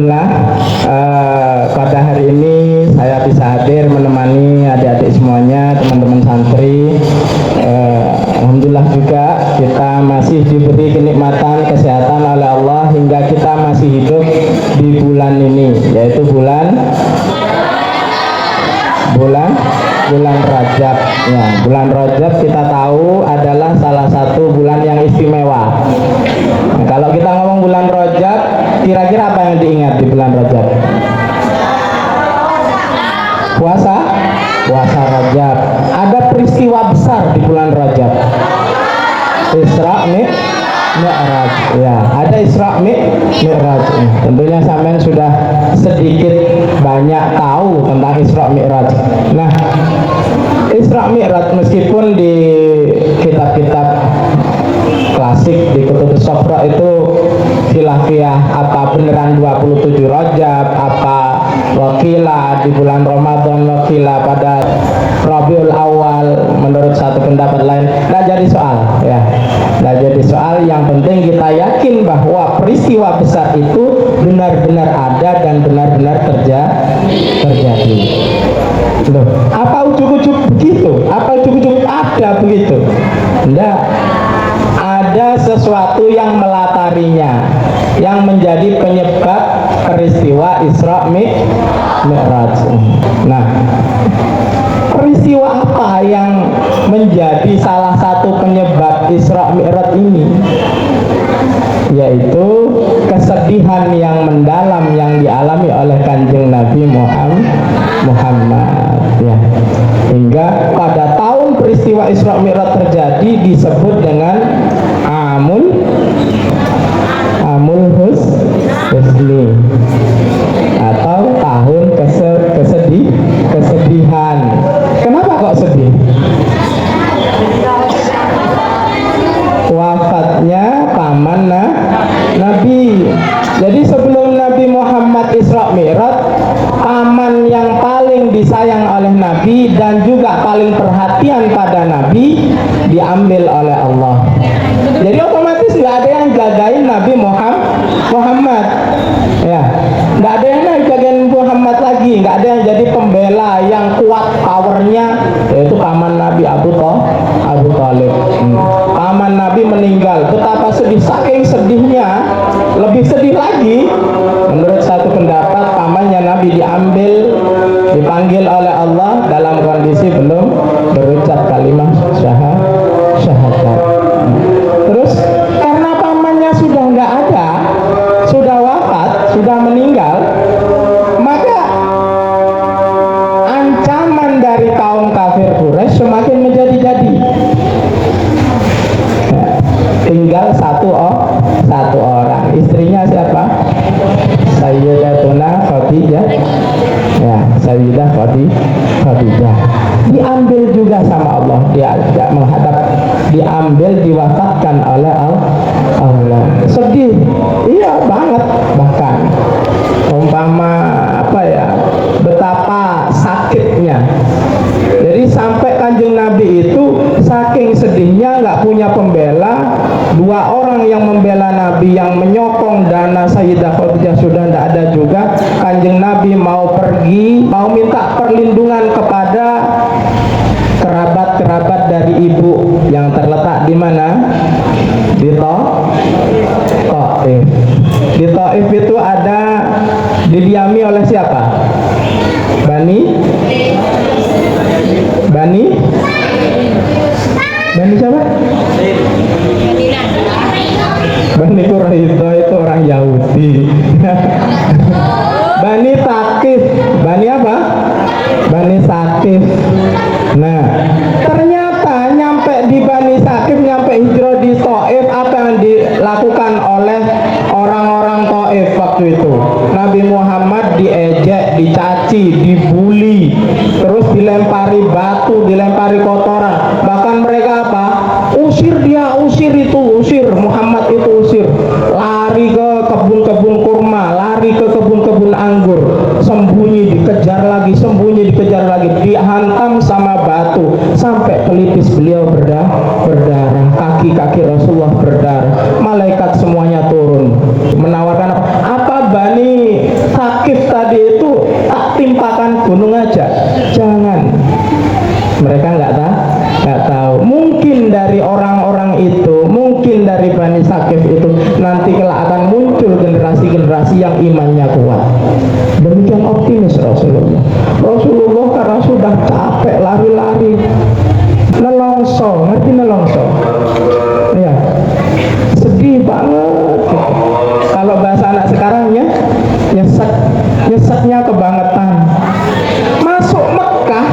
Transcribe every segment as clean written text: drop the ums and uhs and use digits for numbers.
Alhamdulillah pada hari ini saya bisa hadir menemani adik-adik semuanya, teman-teman santri. Alhamdulillah juga kita masih diberi kenikmatan kesehatan oleh Allah hingga kita masih hidup di bulan ini, yaitu bulan Rajab. Ya, bulan Rajab kita tahu adalah salah satu bulan yang istimewa. Nah, kalau kita ngomong bulan Rajab, kira-kira apa yang diingat di bulan Rajab? Puasa Rajab. Ada peristiwa besar di bulan Rajab. Isra Mi'raj. Ya, ada Isra Mi'raj. Tentunya sampean sudah sedikit banyak tahu tentang Isra Mi'raj. Nah, Isra Mi'raj meskipun di kitab-kitab klasik di Kutubus Sofra itu khilafiyah, apa beneran 27 Rajab, apa wakila di bulan Ramadan, wakila pada Rabiul Awal, menurut satu pendapat lain. Nggak jadi soal ya, nggak jadi soal. Yang penting kita yakin bahwa peristiwa besar itu benar-benar ada dan benar-benar terjadi. Loh, apa ujuk-ujuk begitu? Apa ujuk-ujuk ada begitu? Enggak. Ada sesuatu yang melatarinya, yang menjadi penyebab peristiwa Isra Mi'raj. Nah, peristiwa apa yang menjadi salah satu penyebab Isra Mi'raj ini? Yaitu kesedihan yang mendalam yang dialami oleh Kanjeng Nabi Muhammad ya. Hingga pada tahun peristiwa Isra Mi'raj terjadi disebut dengan Amul Husni atau tahun kesedihan. Kenapa kok sedih? Wafatnya paman Nabi. Jadi sebelum Nabi Muhammad Isra Mi'raj, paman yang paling disayang oleh Nabi dan juga paling perhatian pada Nabi diambil oleh Allah. Jadi otomatis nggak ada yang jagain Nabi Muhammad ya, nggak ada yang jagain Muhammad lagi, nggak ada yang jadi pembela yang kuat powernya, yaitu paman Nabi Abu Thalib. Paman Nabi meninggal, betapa sedih, saking sedihnya, lebih sedih lagi menurut satu pendapat pamannya Nabi dipanggil oleh Allah dalam kondisi belum berucap kalimat syahadat. Terus karena pamannya sudah nggak ada, sudah wafat, sudah meninggal, maka ancaman dari kaum kafir Quraisy semakin menjadi-jadi. Tinggal satu orang, istrinya siapa? Sayyidatuna Khadijah ya, Sayyidah Khadijah diambil juga sama Allah, dia tidak menghadap, diambil, diwafatkan oleh Allah. Sedih, iya banget, bahkan umpama apa ya, betapa sakitnya. Jadi sampai Kanjeng Nabi itu saking sedihnya nggak punya pembela. Dua orang yang membela Nabi, yang menyokong dana Sayyidah Khadijah sudah tidak ada juga. Kanjeng Nabi mau pergi, mau minta perlindungan kepada kerabat-kerabat dari ibu yang terletak di mana? Di Taif. Di Taif itu ada, didiami oleh siapa? Bani siapa? Bani Quraidah itu orang Yahudi. Bani Thaqif. Bani apa? Bani Thaqif. Nah, ternyata nyampe di Bani Thaqif, nyampe hijrah di Taif, apa yang dilakukan oleh orang-orang Taif waktu itu? Nabi Muhammad diejek, dicaci, dibully, terus dilempari batu, dilempari kotoran. Bahkan mereka apa? Usir dia, usir Muhammad itu usir. Lari ke kebun-kebun kurma, lari ke kebun-kebun anggur, sembunyi dikejar lagi, dihantam sama batu sampai pelipis beliau berdarah, kaki-kaki Rasulullah berdarah. Malaikat semuanya turun menawarkan apa? Bani generasi yang imannya kuat. Demikian optimis Rasulullah. Rasulullah karena sudah capek lari-lari, nelongso, ngerti nelongso? Ya, sedih banget. Kalau bahasa anak sekarangnya, nyeseknya kebangetan. Masuk Mekah,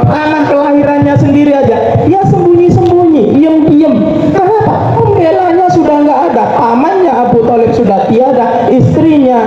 tanah kelahirannya sendiri aja, dia sembunyi-sembunyi, diem-diem. Kenapa? Pembelanya sudah nggak ada, pamannya Abu Thalib sudah tiada, istrinya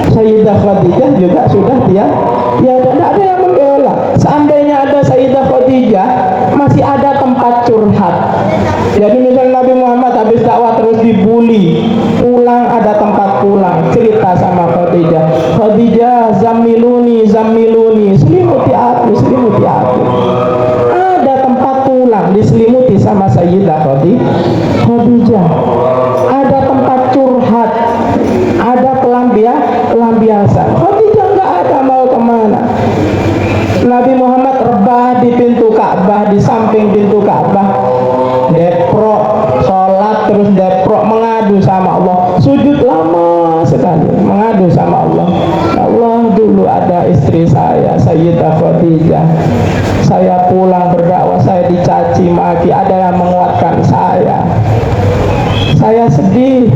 Sayyidah Khadijah juga sudah tiada. Tidak ada yang membela. Seandainya ada Sayyidah Khadijah, masih ada tempat curhat. Jadi misalnya Nabi Muhammad habis dakwah terus dibully, pulang ada tempat pulang, cerita sama Khadijah. Khadijah, zamiluni, selimuti aku. Ada tempat pulang, diselimuti sama Sayyidah Khadijah. Ada tempat curhat, ada pelampiasan. Khadijah nggak ada mau kemana. Nabi Muhammad rebah di pintu Ka'bah, di samping pintu Ka'bah, deprok, sholat terus deprok, mengadu sama Allah, sujud lama sekali, mengadu sama Allah. Allah, dulu ada istri saya, Sayyidah Khadijah, saya pulang berdakwah, saya dicaci maki, ada yang menguatkan saya sedih,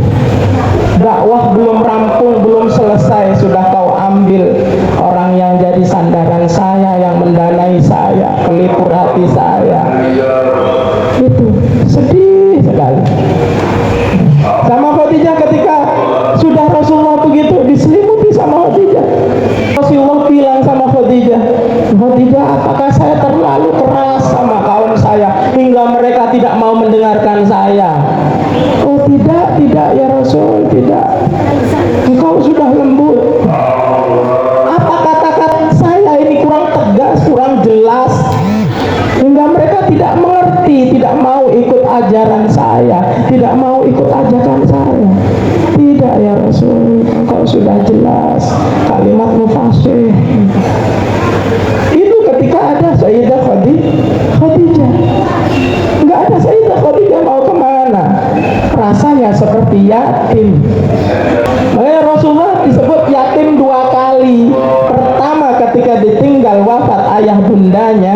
dakwah belum rampung, belum selesai, sudah kau ambil orang yang jadi sandaran saya, yang mendanai saya, pelipur hati saya. Itu sedih sekali. Sama Khadijah ketika sudah Rasulullah begitu diselimuti sama Khadijah, Rasulullah bilang sama Khadijah, apakah saya terlalu keras sama kaum saya hingga mereka tidak mau mendengarkan saya? Oh tidak ya Rasul, tidak. Engkau sudah lembut. Apa kata-kata saya ini kurang tegas, kurang jelas, hingga mereka tidak mengerti, tidak mau ikut ajaran saya, tidak mau ikut ajakan saya? Tidak ya Rasul, engkau sudah jelas, kalimatmu fasih. Itu ketika ada Sayyidah Khadijah. Nggak ada Sayyidah Khadijah mau kemana? Rasanya seperti yatim. Makanya Rasulullah disebut yatim 2 kali. Pertama ketika ditinggal wafat ayah bundanya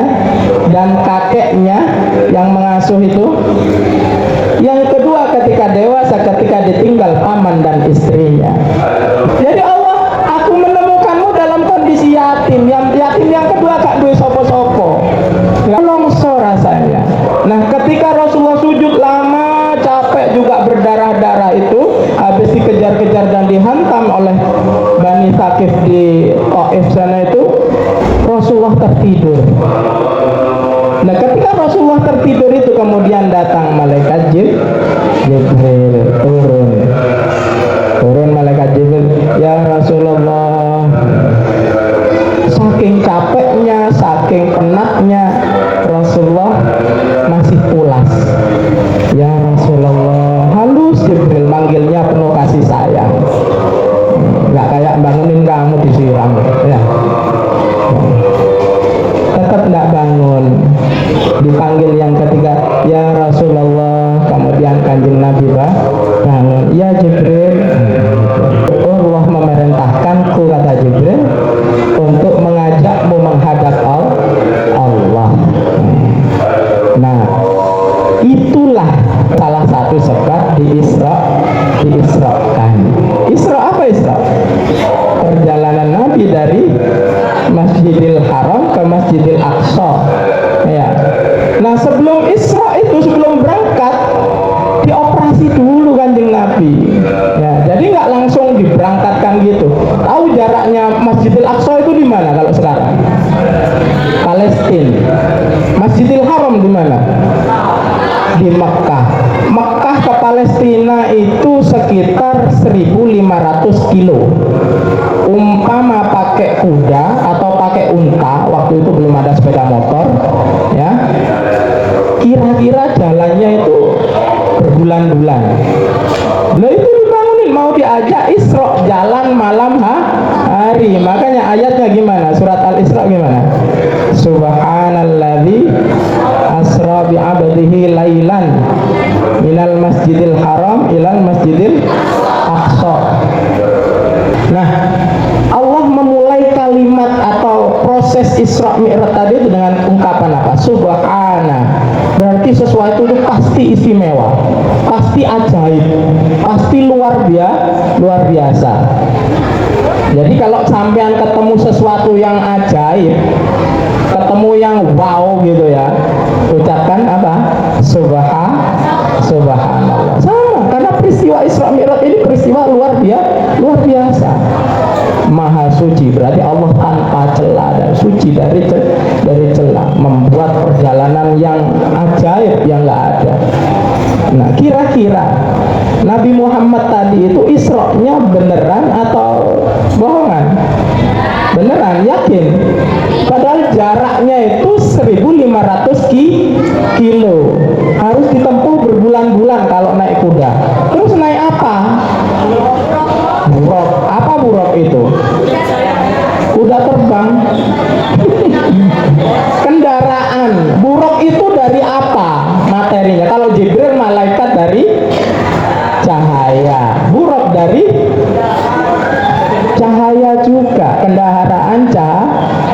dan kakeknya yang mengasuh itu. Yang kedua ketika dewasa, ketika ditinggal paman dan istrinya. Jadi Allah, aku menemukanmu dalam kondisi yatim. Yatim yang kedua gak duwe sopo-sopo, longso rasanya. Nah ketika Rasulullah sujud lama, capek juga berdarah-darah itu, habis dikejar-kejar dan dihantam oleh Bani Thaqif di Taif sana itu, Rasulullah tertidur. Nah ketika Rasulullah tertidur itu kemudian datang malaikat Jibril, turun malaikat Jibril, ya Rasulullah, saking capeknya, saking penatnya Rasulullah masih pulas. Ya Rasulullah, halus Jibril manggilnya penuh kasih sayang, nggak kayak bangunin kamu disiram ya. Tetap tidak bangun. Dipanggil yang ketiga, ya Rasulullah, kemudian kanjeng Nabi bangun. Ya Jibril, Allah memerintahkanku, kata Jibril, untuk mengajakmu menghadap Allah. Nah, itulah salah satu sebab diisrakan. Isra apa Isra? Perjalanan Nabi dari Masjidil Haram ke Masjidil Aqsa. Ya. Nah sebelum Isra itu, sebelum berangkat, dioperasi dulu kanjeng Nabi. Ya, jadi nggak langsung diberangkatkan gitu. Tahu jaraknya Masjidil Aqsa itu di mana kalau sekarang? Palestina. Masjidil Haram di mana? Di Mekah. Mekah ke Palestina itu sekitar 1.500 kilo. Umpama pakai kuda atau pakai unta, waktu itu belum ada sepeda motor, ya, kira-kira jalannya itu berbulan-bulan. Nah itu dibangunin, mau diajak Isra, jalan malam hari. Makanya ayatnya gimana? Surat Al-Isra gimana? Subhanalladzi asra bi'abdihi lailan minal masjidil haram ilal masjidil aqsa. pasti istimewa, pasti ajaib, pasti luar biasa. Jadi kalau sampean ketemu sesuatu yang ajaib, ketemu yang wow gitu ya, ucapkan apa? Subhanallah. Sama, karena peristiwa Isra Mi'raj ini peristiwa luar biasa. Maha suci, berarti Allah tanpa celah dan suci dari celah, membuat perjalanan yang ajaib yang nggak ada. Nah, kira-kira Nabi Muhammad tadi itu Isra-nya beneran atau bohongan? Beneran, yakin? Padahal jaraknya itu 1.500 kilo, harus ditempuh berbulan-bulan kalau naik kuda. Terus naik apa? Buraq. Apa buraq itu? Kuda terbang. Kendaraan. Buraq itu dari apa materinya? Kalau Jibril malaikat dari cahaya, buraq dari cahaya juga. Kendaraan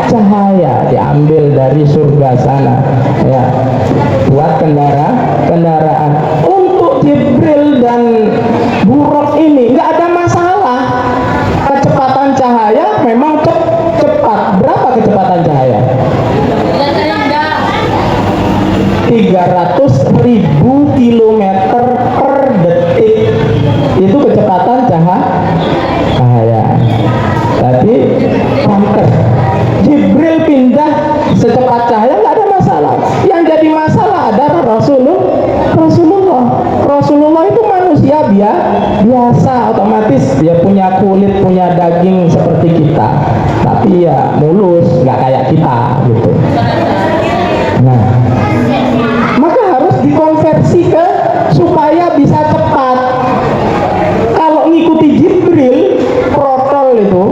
cahaya diambil dari surga sana ya, buat kendaraan. Untuk Jibril dan buraq ini nggak ada masalah. Kecepatan cahaya memang cepat. Berapa kecepatan cahaya? 300.000 kilometer per detik. Itu kecepatan cahaya. Tadi pangkat Jibril pindah secepat cahaya, nggak ada masalah. Yang jadi masalah adalah Rasulullah itu manusia biasa, otomatis dia punya kulit, punya daging seperti kita, tapi ya mulus, nggak kayak kita gitu. Nah, maka harus dikonversi supaya bisa cepat. Kalau ngikuti Jibril protol itu,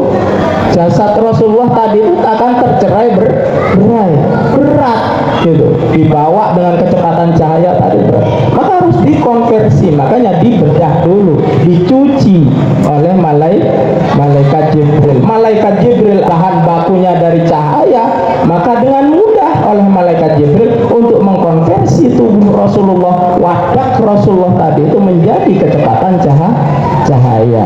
jasad Rasulullah tadi itu akan tercerai berat gitu, dibawa dengan kecepatan cahaya tadi berat. Maka harus dikonversi, makanya dibedah dulu, dicuci oleh malaikat Jibril. Malaikat Jibril bahan bakunya dari cahaya, maka dengan mudah oleh malaikat Jibril untuk mengkonversi tubuh Rasulullah, wadah Rasulullah tadi itu menjadi kecepatan cahaya.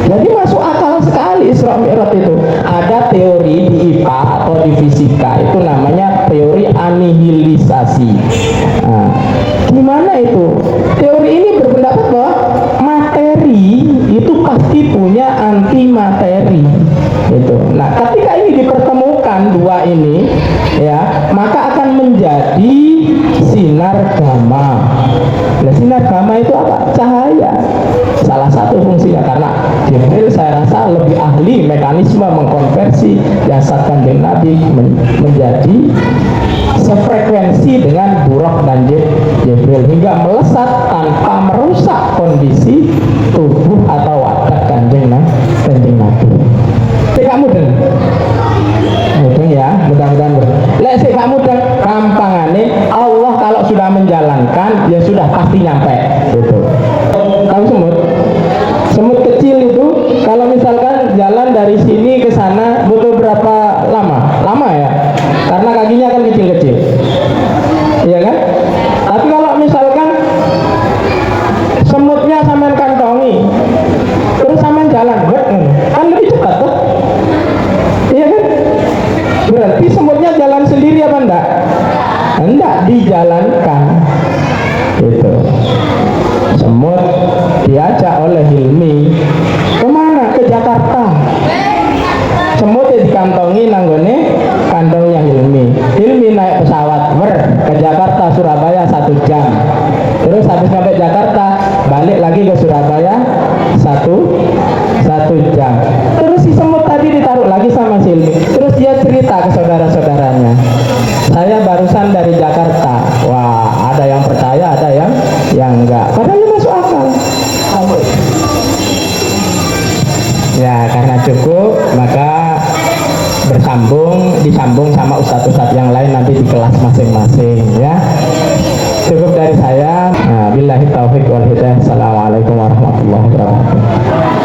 Jadi masuk akal sekali Isra Mi'raj itu. Ada teori di IPA atau di fisika, itu namanya teori anihilisasi. Nah, gimana itu? Teori ini berpendapat bahwa materi itu pasti punya antimateri. Itu. Nah, ketika ini dipertemukan dua ini, ya, maka akan menjadi sinar gamma. Nah, sinar gamma itu apa? Cahaya. Salah satu fungsinya, karena Jibril saya rasa lebih ahli mekanisme mengkonversi jasad kanjeng Nabi menjadi sefrekuensi dengan buraq dan Jibril hingga melesat tanpa merusak kondisi tubuh atau wadah kanjeng Nabi. Tidak mudah ya, mudah-mudahan lek sik gak mudah, gampangane Allah kalau sudah menjalankan ya sudah pasti nyampe gitu. Tahu semut kecil itu kalau misalkan jalan dari sini ke sana butuh berapa lama ya, karena kakinya kan kecil-kecil, iya kan? Tapi kalau misalkan semutnya sampean kantongi terus sampean jalan kan lebih cepat tuh, iya kan? Berarti semutnya jalan sendiri apa enggak? Enggak, dijalankan itu. Semut diajak oleh Hilmi kemana? Ke Jakarta. Semut dikantongi nanggone kantongnya Hilmi naik pesawat ke Jakarta Surabaya 1 jam. Terus habis sampai Jakarta balik lagi ke Surabaya 1 jam. Terus si semut tadi ditaruh lagi sama si Hilmi. Terus dia cerita ke saudara-saudaranya, saya barusan dari Jakarta. Wah, ada yang percaya, ada yang enggak. Padahal masuk akal. Ya, karena cukup maka disambung sama ustadz-ustadz yang lain nanti di kelas masing-masing ya. Cukup dari saya. Nah, billahi taufiq wal hidayah. Assalamualaikum warahmatullahi wabarakatuh.